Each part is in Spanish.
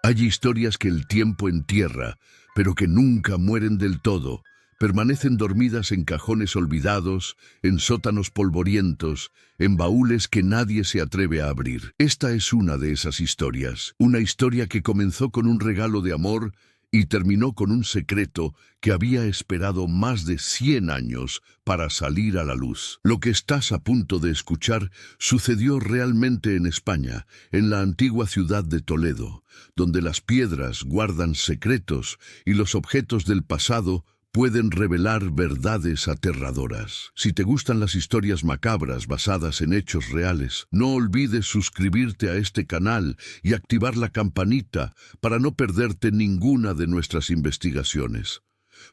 Hay historias que el tiempo entierra, pero que nunca mueren del todo. Permanecen dormidas en cajones olvidados, en sótanos polvorientos, en baúles que nadie se atreve a abrir. Esta es una de esas historias, una historia que comenzó con un regalo de amor y terminó con un secreto que había esperado más de 100 años para salir a la luz. Lo que estás a punto de escuchar sucedió realmente en España, en la antigua ciudad de Toledo, donde las piedras guardan secretos y los objetos del pasado pueden revelar verdades aterradoras. Si te gustan las historias macabras basadas en hechos reales, no olvides suscribirte a este canal y activar la campanita para no perderte ninguna de nuestras investigaciones.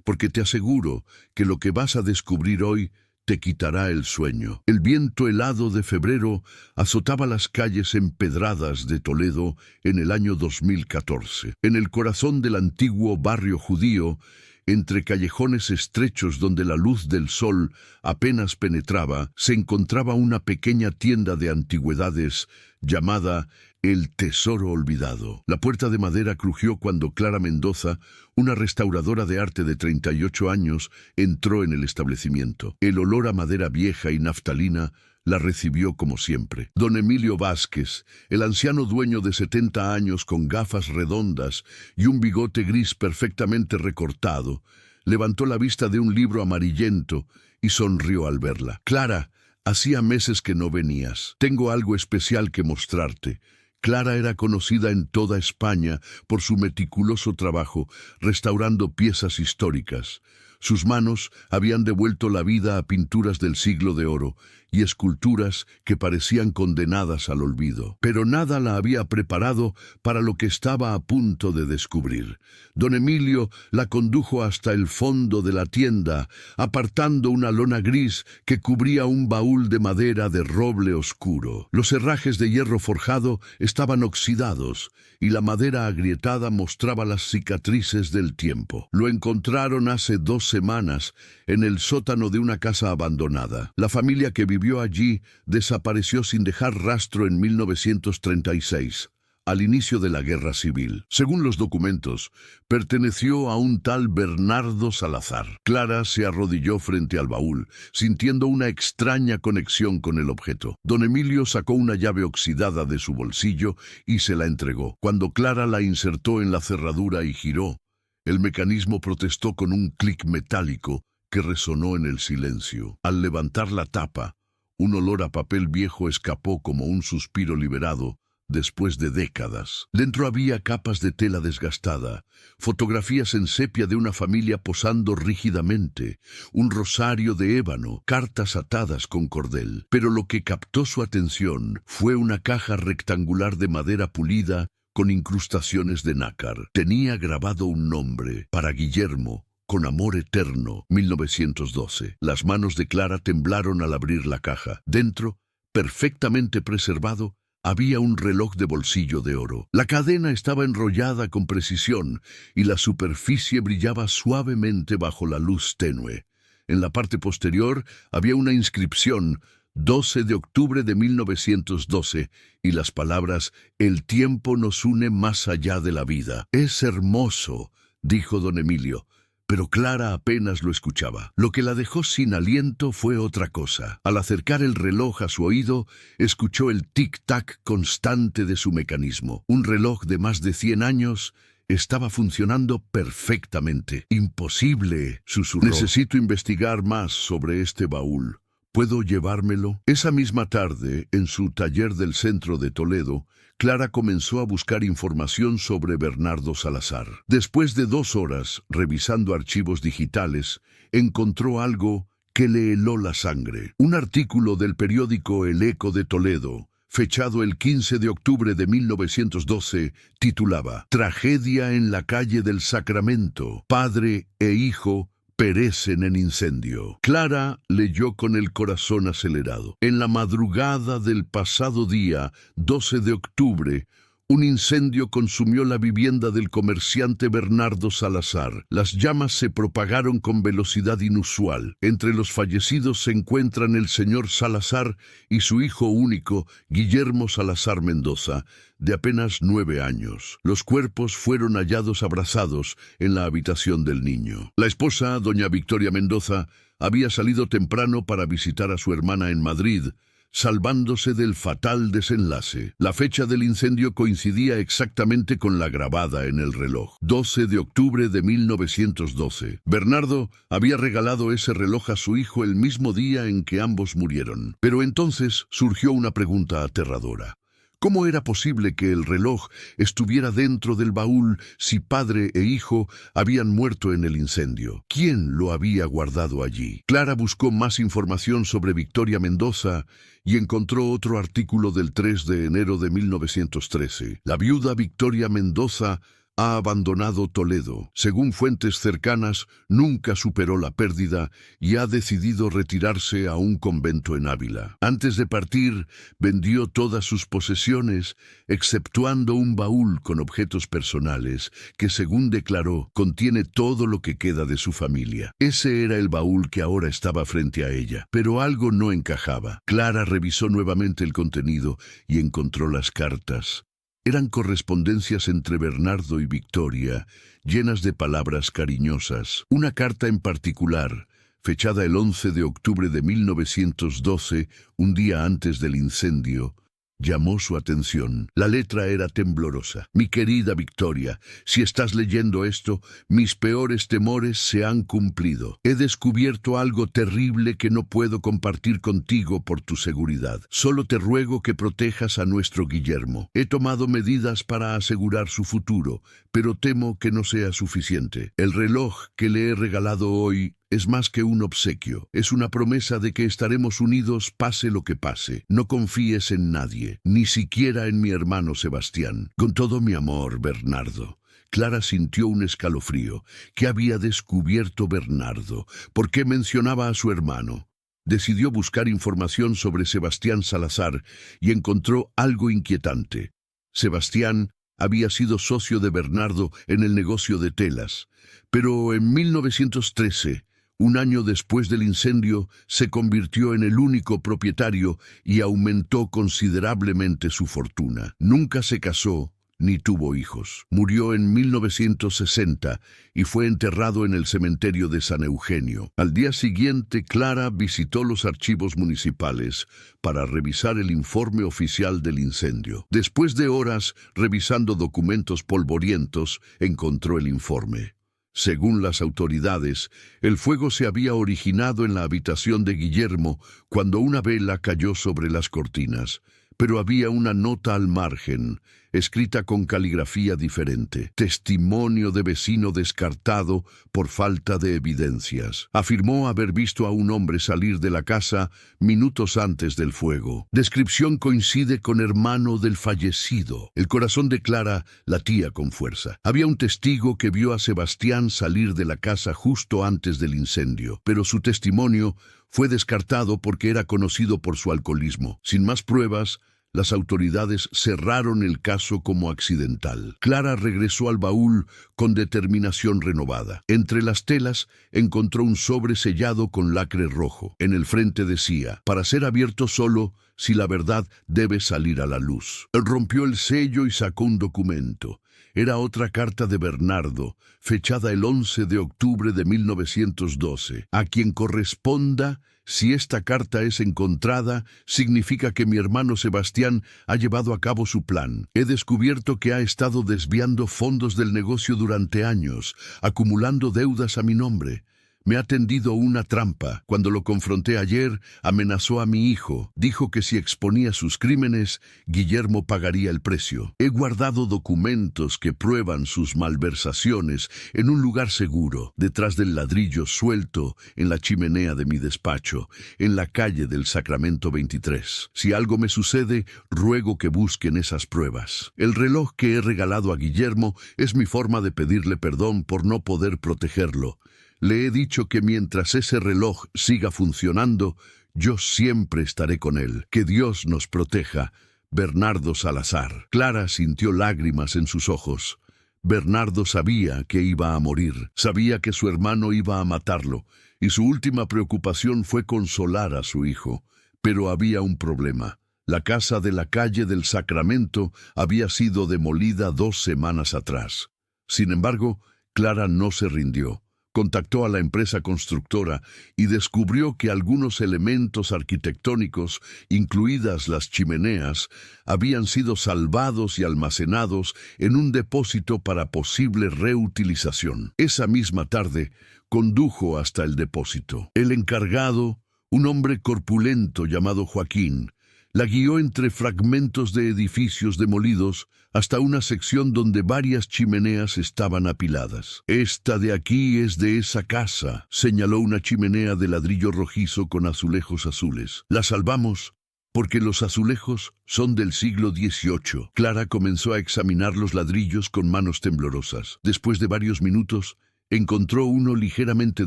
Porque te aseguro que lo que vas a descubrir hoy te quitará el sueño. El viento helado de febrero azotaba las calles empedradas de Toledo en el año 2014. En el corazón del antiguo barrio judío, entre callejones estrechos donde la luz del sol apenas penetraba, se encontraba una pequeña tienda de antigüedades llamada El Tesoro Olvidado. La puerta de madera crujió cuando Clara Mendoza, una restauradora de arte de 38 años, entró en el establecimiento. El olor a madera vieja y naftalina la recibió como siempre. Don Emilio Vázquez, el anciano dueño de 70 años con gafas redondas y un bigote gris perfectamente recortado, levantó la vista de un libro amarillento y sonrió al verla. Clara, hacía meses que no venías. Tengo algo especial que mostrarte. Clara era conocida en toda España por su meticuloso trabajo restaurando piezas históricas. Sus manos habían devuelto la vida a pinturas del siglo de oro y esculturas que parecían condenadas al olvido. Pero nada la había preparado para lo que estaba a punto de descubrir. Don Emilio la condujo hasta el fondo de la tienda, apartando una lona gris que cubría un baúl de madera de roble oscuro. Los herrajes de hierro forjado estaban oxidados y la madera agrietada mostraba las cicatrices del tiempo. Lo encontraron hace 2 semanas en el sótano de una casa abandonada. La familia que vivió allí desapareció sin dejar rastro en 1936, al inicio de la Guerra Civil. Según los documentos, perteneció a un tal Bernardo Salazar. Clara se arrodilló frente al baúl, sintiendo una extraña conexión con el objeto. Don Emilio sacó una llave oxidada de su bolsillo y se la entregó. Cuando Clara la insertó en la cerradura y giró, el mecanismo protestó con un clic metálico que resonó en el silencio. Al levantar la tapa, un olor a papel viejo escapó como un suspiro liberado después de décadas. Dentro había capas de tela desgastada, fotografías en sepia de una familia posando rígidamente, un rosario de ébano, cartas atadas con cordel. Pero lo que captó su atención fue una caja rectangular de madera pulida con incrustaciones de nácar. Tenía grabado un nombre: para Guillermo, con amor eterno, 1912. Las manos de Clara temblaron al abrir la caja. Dentro, perfectamente preservado, había un reloj de bolsillo de oro. La cadena estaba enrollada con precisión y la superficie brillaba suavemente bajo la luz tenue. En la parte posterior había una inscripción: 12 de octubre de 1912, y las palabras: el tiempo nos une más allá de la vida. Es hermoso, dijo don Emilio, pero Clara apenas lo escuchaba. Lo que la dejó sin aliento fue otra cosa. Al acercar el reloj a su oído, escuchó el tic-tac constante de su mecanismo. Un reloj de más de 100 años estaba funcionando perfectamente. Imposible, susurró. Necesito investigar más sobre este baúl. ¿Puedo llevármelo? Esa misma tarde, en su taller del centro de Toledo, Clara comenzó a buscar información sobre Bernardo Salazar. Después de 2 horas revisando archivos digitales, encontró algo que le heló la sangre. Un artículo del periódico El Eco de Toledo, fechado el 15 de octubre de 1912, titulaba: Tragedia en la calle del Sacramento. Padre e hijo perecen en incendio. Clara leyó con el corazón acelerado. En la madrugada del pasado día, 12 de octubre, Un incendio consumió la vivienda del comerciante Bernardo Salazar. Las llamas se propagaron con velocidad inusual. Entre los fallecidos se encuentran el señor Salazar y su hijo único, Guillermo Salazar Mendoza, de apenas 9 años. Los cuerpos fueron hallados abrazados en la habitación del niño. La esposa, doña Victoria Mendoza, había salido temprano para visitar a su hermana en Madrid, salvándose del fatal desenlace. La fecha del incendio coincidía exactamente con la grabada en el reloj, 12 de octubre de 1912. Bernardo había regalado ese reloj a su hijo el mismo día en que ambos murieron. Pero entonces surgió una pregunta aterradora. ¿Cómo era posible que el reloj estuviera dentro del baúl si padre e hijo habían muerto en el incendio? ¿Quién lo había guardado allí? Clara buscó más información sobre Victoria Mendoza y encontró otro artículo del 3 de enero de 1913. La viuda Victoria Mendoza ha abandonado Toledo. Según fuentes cercanas, nunca superó la pérdida y ha decidido retirarse a un convento en Ávila. Antes de partir, vendió todas sus posesiones, exceptuando un baúl con objetos personales, que según declaró, contiene todo lo que queda de su familia. Ese era el baúl que ahora estaba frente a ella, pero algo no encajaba. Clara revisó nuevamente el contenido y encontró las cartas. Eran correspondencias entre Bernardo y Victoria, llenas de palabras cariñosas. Una carta en particular, fechada el 11 de octubre de 1912, un día antes del incendio, llamó su atención. La letra era temblorosa. Mi querida Victoria, si estás leyendo esto, mis peores temores se han cumplido. He descubierto algo terrible que no puedo compartir contigo por tu seguridad. Solo te ruego que protejas a nuestro Guillermo. He tomado medidas para asegurar su futuro, pero temo que no sea suficiente. El reloj que le he regalado hoy es más que un obsequio. Es una promesa de que estaremos unidos pase lo que pase. No confíes en nadie, ni siquiera en mi hermano Sebastián. Con todo mi amor, Bernardo. Clara sintió un escalofrío. ¿Qué había descubierto Bernardo? ¿Por qué mencionaba a su hermano? Decidió buscar información sobre Sebastián Salazar y encontró algo inquietante. Sebastián había sido socio de Bernardo en el negocio de telas, pero en 1913, un año después del incendio, se convirtió en el único propietario y aumentó considerablemente su fortuna. Nunca se casó ni tuvo hijos. Murió en 1960 y fue enterrado en el cementerio de San Eugenio. Al día siguiente, Clara visitó los archivos municipales para revisar el informe oficial del incendio. Después de horas revisando documentos polvorientos, encontró el informe. Según las autoridades, el fuego se había originado en la habitación de Guillermo cuando una vela cayó sobre las cortinas, pero había una nota al margen, escrita con caligrafía diferente. Testimonio de vecino descartado por falta de evidencias. Afirmó haber visto a un hombre salir de la casa minutos antes del fuego. Descripción coincide con hermano del fallecido. El corazón de Clara latía con fuerza. Había un testigo que vio a Sebastián salir de la casa justo antes del incendio, pero su testimonio fue descartado porque era conocido por su alcoholismo. Sin más pruebas, las autoridades cerraron el caso como accidental. Clara regresó al baúl con determinación renovada. Entre las telas encontró un sobre sellado con lacre rojo. En el frente decía, para ser abierto solo si la verdad debe salir a la luz. Él rompió el sello y sacó un documento. Era otra carta de Bernardo, fechada el 11 de octubre de 1912. A quien corresponda, si esta carta es encontrada, significa que mi hermano Sebastián ha llevado a cabo su plan. He descubierto que ha estado desviando fondos del negocio durante años, acumulando deudas a mi nombre. Me ha tendido una trampa. Cuando lo confronté ayer, amenazó a mi hijo. Dijo que si exponía sus crímenes, Guillermo pagaría el precio. He guardado documentos que prueban sus malversaciones en un lugar seguro, detrás del ladrillo suelto en la chimenea de mi despacho, en la calle del Sacramento 23. Si algo me sucede, ruego que busquen esas pruebas. El reloj que he regalado a Guillermo es mi forma de pedirle perdón por no poder protegerlo. Le he dicho que mientras ese reloj siga funcionando, yo siempre estaré con él. Que Dios nos proteja. Bernardo Salazar. Clara sintió lágrimas en sus ojos. Bernardo sabía que iba a morir, sabía que su hermano iba a matarlo, y su última preocupación fue consolar a su hijo. Pero había un problema. La casa de la calle del Sacramento había sido demolida 2 semanas atrás. Sin embargo, Clara no se rindió. Contactó a la empresa constructora y descubrió que algunos elementos arquitectónicos, incluidas las chimeneas, habían sido salvados y almacenados en un depósito para posible reutilización. Esa misma tarde, condujo hasta el depósito. El encargado, un hombre corpulento llamado Joaquín, la guió entre fragmentos de edificios demolidos hasta una sección donde varias chimeneas estaban apiladas. «Esta de aquí es de esa casa», señaló una chimenea de ladrillo rojizo con azulejos azules. «La salvamos porque los azulejos son del siglo XVIII». Clara comenzó a examinar los ladrillos con manos temblorosas. Después de varios minutos, encontró uno ligeramente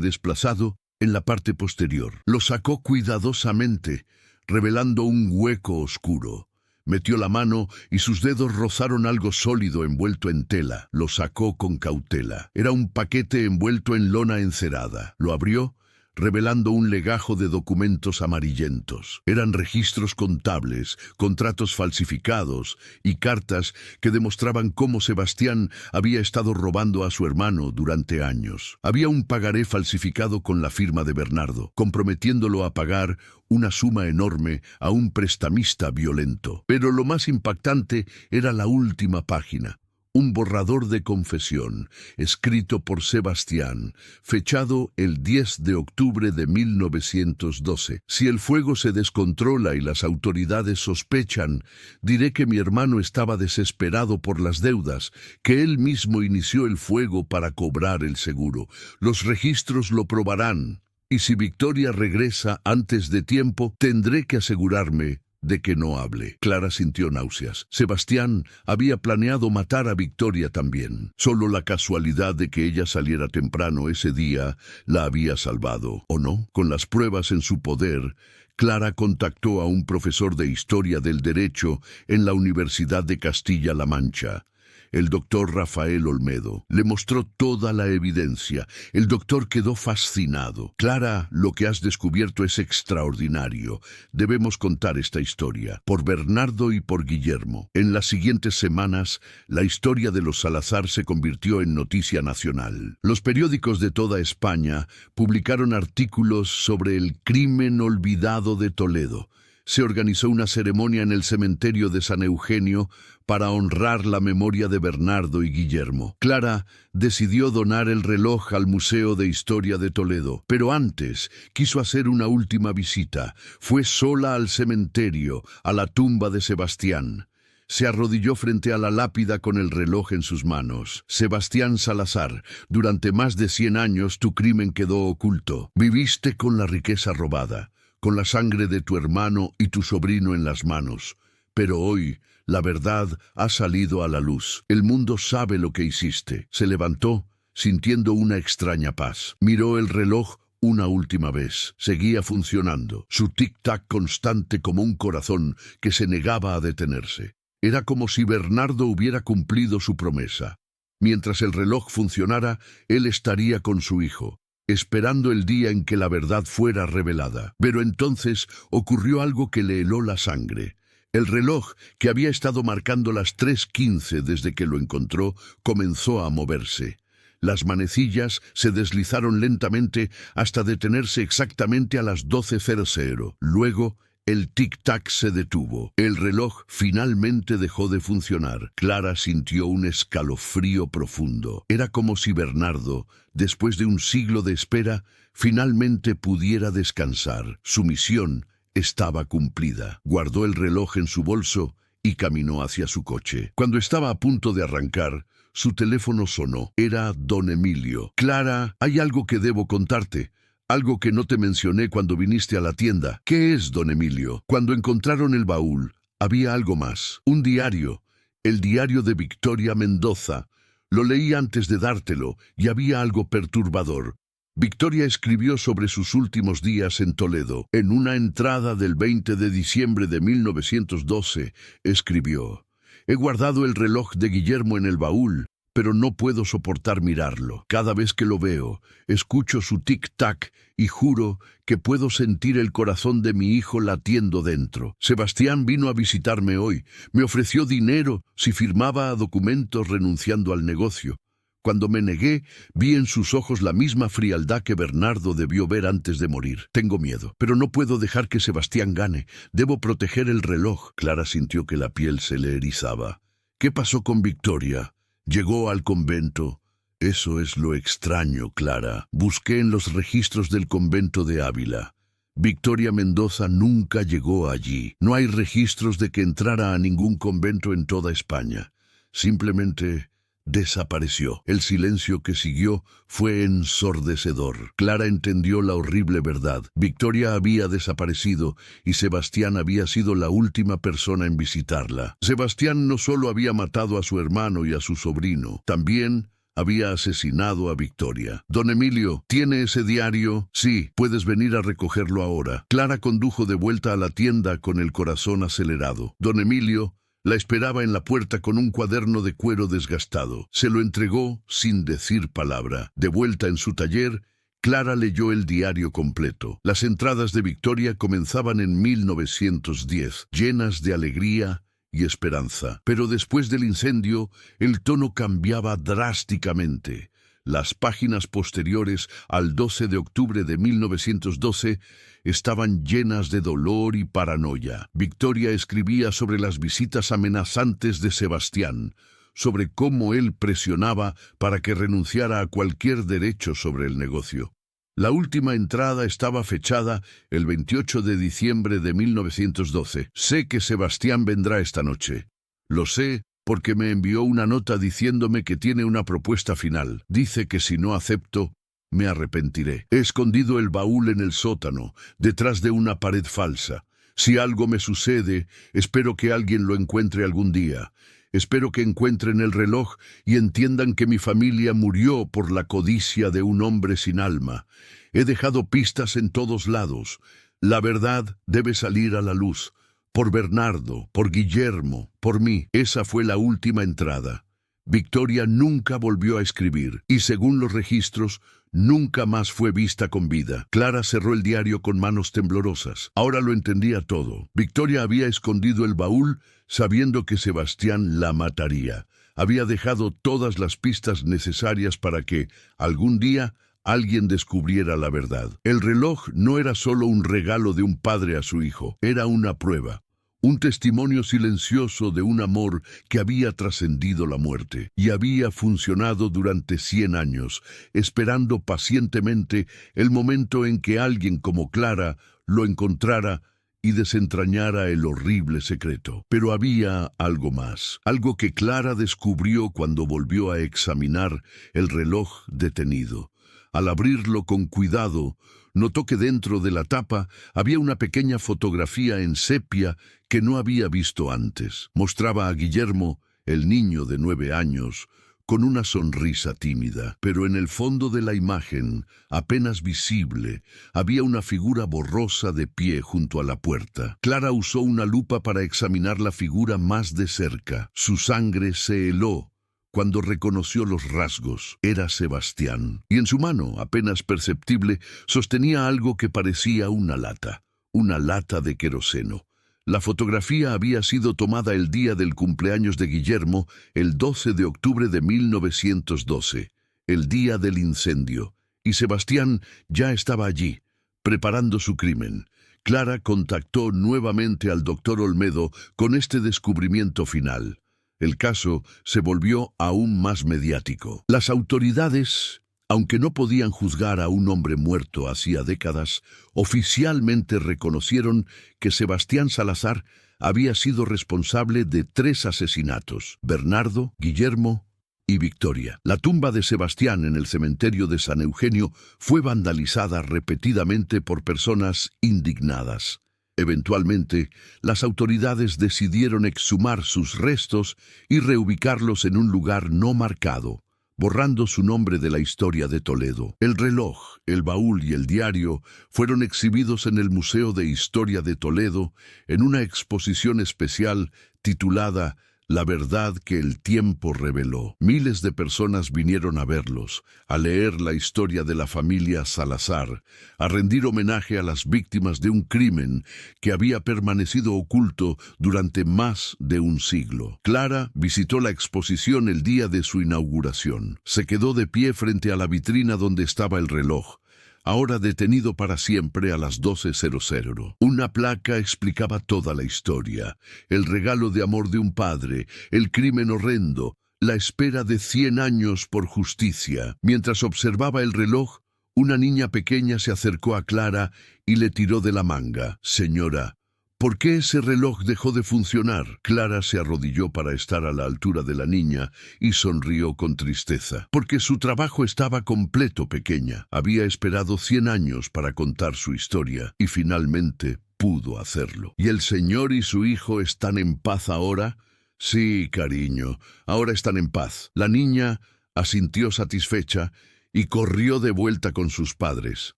desplazado en la parte posterior. Lo sacó cuidadosamente, revelando un hueco oscuro. Metió la mano y sus dedos rozaron algo sólido envuelto en tela. Lo sacó con cautela. Era un paquete envuelto en lona encerada. Lo abrió, revelando un legajo de documentos amarillentos. Eran registros contables, contratos falsificados y cartas que demostraban cómo Sebastián había estado robando a su hermano durante años. Había un pagaré falsificado con la firma de Bernardo, comprometiéndolo a pagar una suma enorme a un prestamista violento. Pero lo más impactante era la última página. Un borrador de confesión, escrito por Sebastián, fechado el 10 de octubre de 1912. «Si el fuego se descontrola y las autoridades sospechan, diré que mi hermano estaba desesperado por las deudas, que él mismo inició el fuego para cobrar el seguro. Los registros lo probarán, y si Victoria regresa antes de tiempo, tendré que asegurarme de que no hable». Clara sintió náuseas. Sebastián había planeado matar a Victoria también. Solo la casualidad de que ella saliera temprano ese día la había salvado, ¿o no? Con las pruebas en su poder, Clara contactó a un profesor de Historia del Derecho en la Universidad de Castilla-La Mancha, el doctor Rafael Olmedo. Le mostró toda la evidencia. El doctor quedó fascinado. «Clara, lo que has descubierto es extraordinario. Debemos contar esta historia, por Bernardo y por Guillermo». En las siguientes semanas, la historia de los Salazar se convirtió en noticia nacional. Los periódicos de toda España publicaron artículos sobre el crimen olvidado de Toledo. Se organizó una ceremonia en el cementerio de San Eugenio para honrar la memoria de Bernardo y Guillermo. Clara decidió donar el reloj al Museo de Historia de Toledo, pero antes quiso hacer una última visita. Fue sola al cementerio, a la tumba de Sebastián. Se arrodilló frente a la lápida con el reloj en sus manos. «Sebastián Salazar, durante más de 100 años tu crimen quedó oculto. Viviste con la riqueza robada, con la sangre de tu hermano y tu sobrino en las manos. Pero hoy la verdad ha salido a la luz. El mundo sabe lo que hiciste». Se levantó, sintiendo una extraña paz. Miró el reloj una última vez. Seguía funcionando, su tic-tac constante como un corazón que se negaba a detenerse. Era como si Bernardo hubiera cumplido su promesa. Mientras el reloj funcionara, él estaría con su hijo, esperando el día en que la verdad fuera revelada. Pero entonces ocurrió algo que le heló la sangre. El reloj, que había estado marcando las 3:15 desde que lo encontró, comenzó a moverse. Las manecillas se deslizaron lentamente hasta detenerse exactamente a las 12:00. Luego, el tic-tac se detuvo. El reloj finalmente dejó de funcionar. Clara sintió un escalofrío profundo. Era como si Bernardo, después de un siglo de espera, finalmente pudiera descansar. Su misión estaba cumplida. Guardó el reloj en su bolso y caminó hacia su coche. Cuando estaba a punto de arrancar, su teléfono sonó. Era don Emilio. «Clara, hay algo que debo contarte. Algo que no te mencioné cuando viniste a la tienda». «¿Qué es, don Emilio?» Cuando encontraron el baúl, había algo más. Un diario. El diario de Victoria Mendoza. Lo leí antes de dártelo y había algo perturbador. Victoria escribió sobre sus últimos días en Toledo. En una entrada del 20 de diciembre de 1912, escribió: «He guardado el reloj de Guillermo en el baúl, pero no puedo soportar mirarlo. Cada vez que lo veo, escucho su tic-tac y juro que puedo sentir el corazón de mi hijo latiendo dentro. Sebastián vino a visitarme hoy. Me ofreció dinero si firmaba documentos renunciando al negocio. Cuando me negué, vi en sus ojos la misma frialdad que Bernardo debió ver antes de morir. Tengo miedo, pero no puedo dejar que Sebastián gane. Debo proteger el reloj». Clara sintió que la piel se le erizaba. «¿Qué pasó con Victoria? ¿Llegó al convento?» «Eso es lo extraño, Clara. Busqué en los registros del convento de Ávila. Victoria Mendoza nunca llegó allí. No hay registros de que entrara a ningún convento en toda España. Simplemente desapareció». El silencio que siguió fue ensordecedor. Clara entendió la horrible verdad. Victoria había desaparecido y Sebastián había sido la última persona en visitarla. Sebastián no solo había matado a su hermano y a su sobrino, también había asesinado a Victoria. «Don Emilio, ¿tiene ese diario?» «Sí, puedes venir a recogerlo ahora». Clara condujo de vuelta a la tienda con el corazón acelerado. Don Emilio la esperaba en la puerta con un cuaderno de cuero desgastado. Se lo entregó sin decir palabra. De vuelta en su taller, Clara leyó el diario completo. Las entradas de Victoria comenzaban en 1910, llenas de alegría y esperanza. Pero después del incendio, el tono cambiaba drásticamente. Las páginas posteriores al 12 de octubre de 1912 estaban llenas de dolor y paranoia. Victoria escribía sobre las visitas amenazantes de Sebastián, sobre cómo él presionaba para que renunciara a cualquier derecho sobre el negocio. La última entrada estaba fechada el 28 de diciembre de 1912. «Sé que Sebastián vendrá esta noche. Lo sé porque me envió una nota diciéndome que tiene una propuesta final. Dice que si no acepto, me arrepentiré. He escondido el baúl en el sótano, detrás de una pared falsa. Si algo me sucede, espero que alguien lo encuentre algún día. Espero que encuentren el reloj y entiendan que mi familia murió por la codicia de un hombre sin alma. He dejado pistas en todos lados. La verdad debe salir a la luz. Por Bernardo, por Guillermo, por mí». Esa fue la última entrada. Victoria nunca volvió a escribir y, según los registros, nunca más fue vista con vida. Clara cerró el diario con manos temblorosas. Ahora lo entendía todo. Victoria había escondido el baúl sabiendo que Sebastián la mataría. Había dejado todas las pistas necesarias para que, algún día, alguien descubriera la verdad. El reloj no era solo un regalo de un padre a su hijo, era una prueba. Un testimonio silencioso de un amor que había trascendido la muerte y había funcionado durante 100 años, esperando pacientemente el momento en que alguien como Clara lo encontrara y desentrañara el horrible secreto. Pero había algo más, algo que Clara descubrió cuando volvió a examinar el reloj detenido. Al abrirlo con cuidado, notó que dentro de la tapa había una pequeña fotografía en sepia que no había visto antes. Mostraba a Guillermo, el niño de 9 años, con una sonrisa tímida, pero en el fondo de la imagen, apenas visible, había una figura borrosa de pie junto a la puerta. Clara usó una lupa para examinar la figura más de cerca. Su sangre se heló cuando reconoció los rasgos. Era Sebastián, y en su mano, apenas perceptible, sostenía algo que parecía una lata de queroseno. La fotografía había sido tomada el día del cumpleaños de Guillermo, el 12 de octubre de 1912, el día del incendio, y Sebastián ya estaba allí, preparando su crimen. Clara contactó nuevamente al doctor Olmedo con este descubrimiento final. El caso se volvió aún más mediático. Las autoridades, aunque no podían juzgar a un hombre muerto hacía décadas, oficialmente reconocieron que Sebastián Salazar había sido responsable de 3 asesinatos: Bernardo, Guillermo y Victoria. La tumba de Sebastián en el cementerio de San Eugenio fue vandalizada repetidamente por personas indignadas. Eventualmente, las autoridades decidieron exhumar sus restos y reubicarlos en un lugar no marcado, borrando su nombre de la historia de Toledo. El reloj, el baúl y el diario fueron exhibidos en el Museo de Historia de Toledo en una exposición especial titulada La verdad que el tiempo reveló. Miles de personas vinieron a verlos, a leer la historia de la familia Salazar, a rendir homenaje a las víctimas de un crimen que había permanecido oculto durante más de un siglo. Clara visitó la exposición el día de su inauguración. Se quedó de pie frente a la vitrina donde estaba el reloj, ahora detenido para siempre a las 12:00. Una placa explicaba toda la historia, el regalo de amor de un padre, el crimen horrendo, la espera de 100 años por justicia. Mientras observaba el reloj, una niña pequeña se acercó a Clara y le tiró de la manga. «Señora, ¿por qué ese reloj dejó de funcionar?». Clara se arrodilló para estar a la altura de la niña y sonrió con tristeza. Porque su trabajo estaba completo, pequeña. Había esperado 100 años para contar su historia y finalmente pudo hacerlo. ¿Y el señor y su hijo están en paz ahora? Sí, cariño, ahora están en paz. La niña asintió satisfecha y corrió de vuelta con sus padres.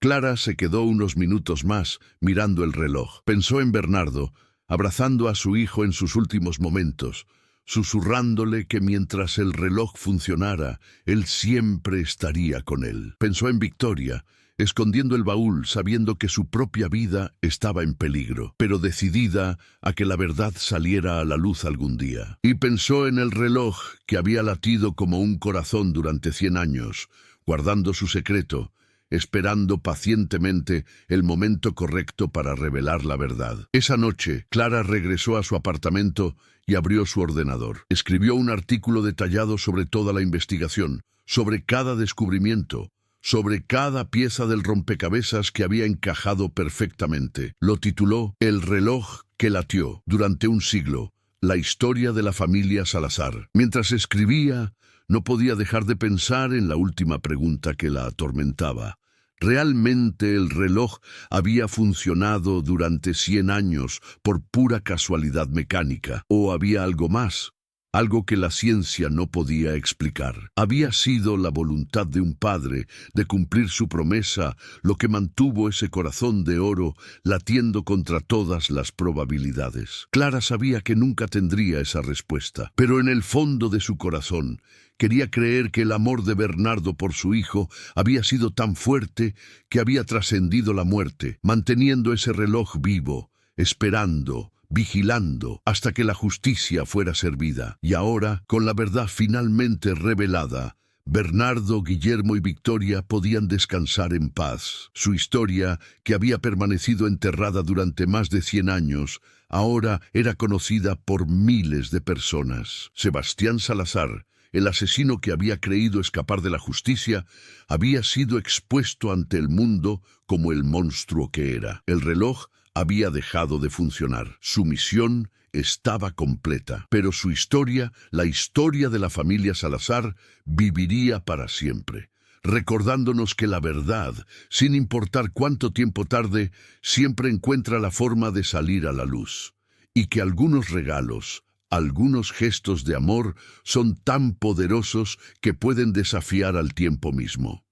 Clara se quedó unos minutos más mirando el reloj. Pensó en Bernardo, abrazando a su hijo en sus últimos momentos, susurrándole que mientras el reloj funcionara, él siempre estaría con él. Pensó en Victoria, escondiendo el baúl, sabiendo que su propia vida estaba en peligro, pero decidida a que la verdad saliera a la luz algún día. Y pensó en el reloj que había latido como un corazón durante 100 años, guardando su secreto, esperando pacientemente el momento correcto para revelar la verdad. Esa noche, Clara regresó a su apartamento y abrió su ordenador. Escribió un artículo detallado sobre toda la investigación, sobre cada descubrimiento, sobre cada pieza del rompecabezas que había encajado perfectamente. Lo tituló El reloj que latió durante un siglo, la historia de la familia Salazar. Mientras escribía, no podía dejar de pensar en la última pregunta que la atormentaba. ¿Realmente el reloj había funcionado durante 100 años por pura casualidad mecánica? ¿O había algo más? Algo que la ciencia no podía explicar. ¿Había sido la voluntad de un padre de cumplir su promesa lo que mantuvo ese corazón de oro latiendo contra todas las probabilidades? Clara sabía que nunca tendría esa respuesta, pero en el fondo de su corazón quería creer que el amor de Bernardo por su hijo había sido tan fuerte que había trascendido la muerte, manteniendo ese reloj vivo, esperando, vigilando hasta que la justicia fuera servida. Y ahora, con la verdad finalmente revelada, Bernardo, Guillermo y Victoria podían descansar en paz. Su historia, que había permanecido enterrada durante más de 100 años, ahora era conocida por miles de personas. Sebastián Salazar, el asesino que había creído escapar de la justicia, había sido expuesto ante el mundo como el monstruo que era. El reloj había dejado de funcionar. Su misión estaba completa, pero su historia, la historia de la familia Salazar, viviría para siempre, recordándonos que la verdad, sin importar cuánto tiempo tarde, siempre encuentra la forma de salir a la luz, y que algunos regalos, algunos gestos de amor son tan poderosos que pueden desafiar al tiempo mismo.